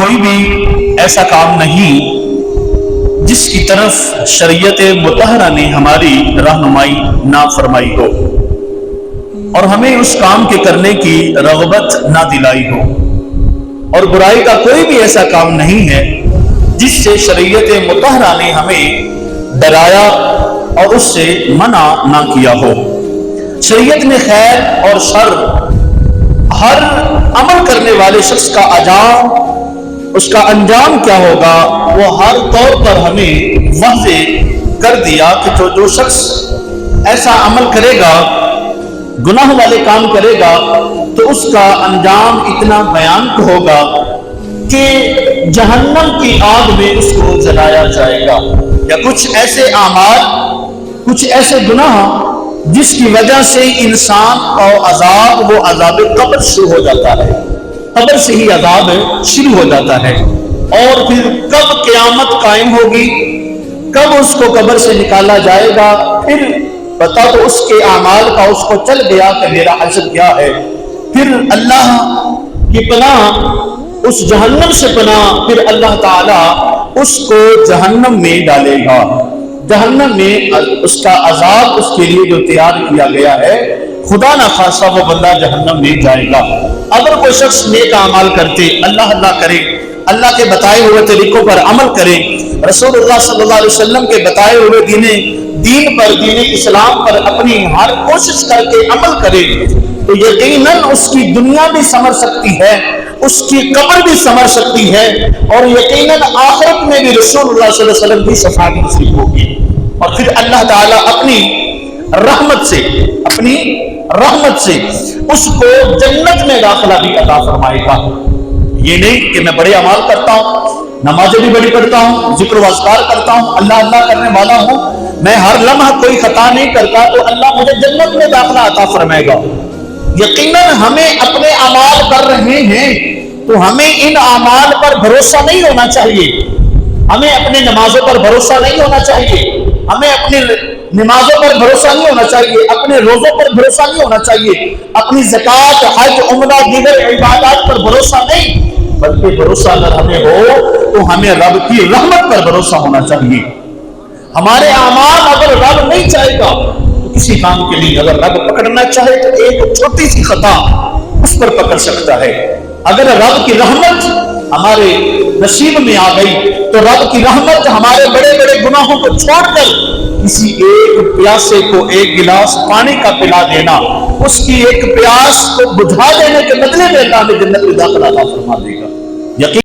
کوئی بھی ایسا کام نہیں جس کی طرف شریعت مطہرہ نے ہماری رہنمائی نہ فرمائی ہو اور ہمیں اس کام کے کرنے کی رغبت نہ دلائی ہو، اور برائی کا کوئی بھی ایسا کام نہیں ہے جس سے شریعت مطہرہ نے ہمیں ڈرایا اور اس سے منع نہ کیا ہو۔ شریعت نے خیر اور شر، ہر عمل کرنے والے شخص کا اس کا انجام کیا ہوگا، وہ ہر طور پر ہمیں واضح کر دیا کہ جو شخص ایسا عمل کرے گا، گناہ والے کام کرے گا، تو اس کا انجام اتنا بھیانک ہوگا کہ جہنم کی آگ میں اس کو جلایا جائے گا، یا کچھ ایسے اعمال، کچھ ایسے گناہ جس کی وجہ سے انسان اور وہ عذاب قبر شروع ہو جاتا ہے، قبر سے ہی عذاب شروع ہو جاتا ہے، اور پھر کب قیامت قائم ہوگی، کب اس کو قبر سے نکالا جائے گا، پھر پتا تو اس کے اعمال کا اس کو چل گیا کہ میرا حشر کیا ہے۔ پھر اللہ کی پناہ، اس جہنم سے پناہ، پھر اللہ تعالیٰ اس کو جہنم میں ڈالے گا، جہنم میں اس کا عذاب اس کے لیے جو تیار کیا گیا ہے، خدا نہ خواستہ وہ بندہ جہنم میں جائے گا۔ اگر کوئی شخص نیک اعمال کرتے، اللہ کرے، اللہ کے بتائے ہوئے طریقوں پر عمل کرے، رسول اللہ صلی اللہ علیہ وسلم کے بتائے ہوئے دین پر، دین اسلام پر اپنی ہر کوشش کر کے عمل کرے، تو یقیناً اس کی دنیا بھی سنور سکتی ہے، اس کی قبر بھی سنور سکتی ہے، اور یقیناً آخرت میں بھی رسول اللہ صلی اللہ علیہ وسلم کی شفاعت نصیب ہوگی، اور پھر اللہ تعالیٰ اپنی رحمت سے اس کو جنت میں داخلہ بھی عطا فرمائے گا۔ یہ نہیں کہ میں بڑے اعمال کرتا ہوں، نمازیں بھی بڑی پڑھتا ہوں، ذکر و اذکار کرتا ہوں، اللہ کرنے والا ہوں، میں ہر لمحہ کوئی خطا نہیں کرتا تو اللہ مجھے جنت میں داخلہ عطا فرمائے گا۔ یقیناً ہمیں اپنے اعمال کر رہے ہیں تو ہمیں ان اعمال پر بھروسہ نہیں ہونا چاہیے، ہمیں اپنے نمازوں پر بھروسہ نہیں ہونا چاہیے، ہمیں اپنی نمازوں پر بھروسہ نہیں ہونا چاہیے، اپنے روزوں پر بھروسہ نہیں ہونا چاہیے، اپنی زکوٰۃ، حج، عمرہ، دیگر عبادات پر بھروسہ نہیں، بلکہ بھروسہ اگر ہمیں ہو تو ہمیں رب کی رحمت پر بھروسہ ہونا چاہیے۔ ہمارے اعمال اگر رب نہیں چاہے گا تو کسی کام کے لیے، اگر رب پکڑنا چاہے تو ایک چھوٹی سی خطا اس پر پکڑ سکتا ہے۔ اگر رب کی رحمت ہمارے نصیب میں آ گئی تو رب کی رحمت ہمارے بڑے بڑے گناہوں کو چھوڑ کر کسی ایک پیاسے کو ایک گلاس پانی کا پلا دینا، اس کی ایک پیاس کو بجھا دینے کے بدلے میں اللہ ہمیں جنت میں داخلہ عطا فرما دے گا۔ یقین